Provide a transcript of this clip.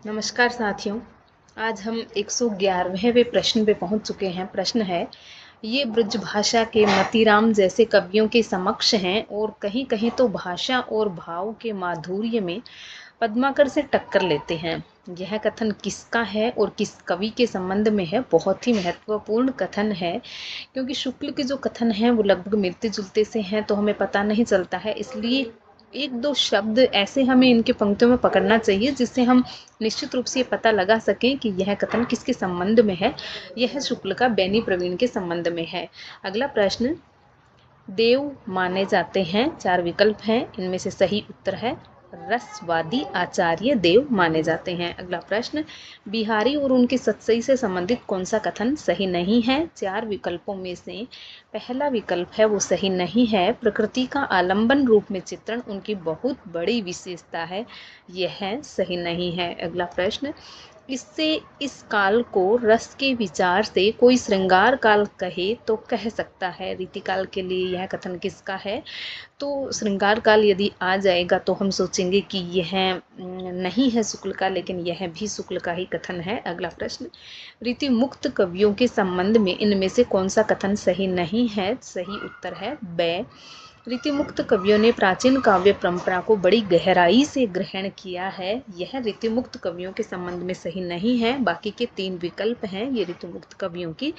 नमस्कार साथियों। आज हम 111वें प्रश्न पे पहुंच चुके हैं। प्रश्न है, ये ब्रजभाषा के मतीराम जैसे कवियों के समक्ष हैं और कहीं कहीं तो भाषा और भाव के माधुर्य में पद्माकर से टक्कर लेते हैं। यह कथन किसका है और किस कवि के संबंध में है? बहुत ही महत्वपूर्ण कथन है, क्योंकि शुक्ल के जो कथन हैं वो लगभग मिलते जुलते से हैं, तो हमें पता नहीं चलता है। इसलिए एक दो शब्द ऐसे हमें इनके पंक्तियों में पकड़ना चाहिए जिससे हम निश्चित रूप से ये पता लगा सकें कि यह कथन किसके संबंध में है। यह शुक्ल का बैनी प्रवीण के संबंध में है। अगला प्रश्न, देव माने जाते हैं, 4 विकल्प हैं, इनमें से सही उत्तर है रसवादी आचार्य देव माने जाते हैं। अगला प्रश्न, बिहारी और उनके सतसई से संबंधित कौन सा कथन सही नहीं है? 4 विकल्पों में से पहला विकल्प है वो सही नहीं है। प्रकृति का आलंबन रूप में चित्रण उनकी बहुत बड़ी विशेषता है, यह सही नहीं है। अगला प्रश्न, इससे इस काल को रस के विचार से कोई श्रृंगार काल कहे तो कह सकता है। रीतिकाल के लिए यह कथन किसका है? तो श्रृंगार काल यदि आ जाएगा तो हम सोचेंगे कि यह नहीं है शुक्ल का, लेकिन यह भी शुक्ल का ही कथन है। अगला प्रश्न, रीति मुक्त कवियों के संबंध में इनमें से कौन सा कथन सही नहीं है? सही उत्तर है ब। रीतिमुक्त कवियों ने प्राचीन काव्य परंपरा को बड़ी गहराई से ग्रहण किया है, यह रीतिमुक्त कवियों के संबंध में सही नहीं है। बाकी के 3 विकल्प हैं ये रीतिमुक्त कवियों की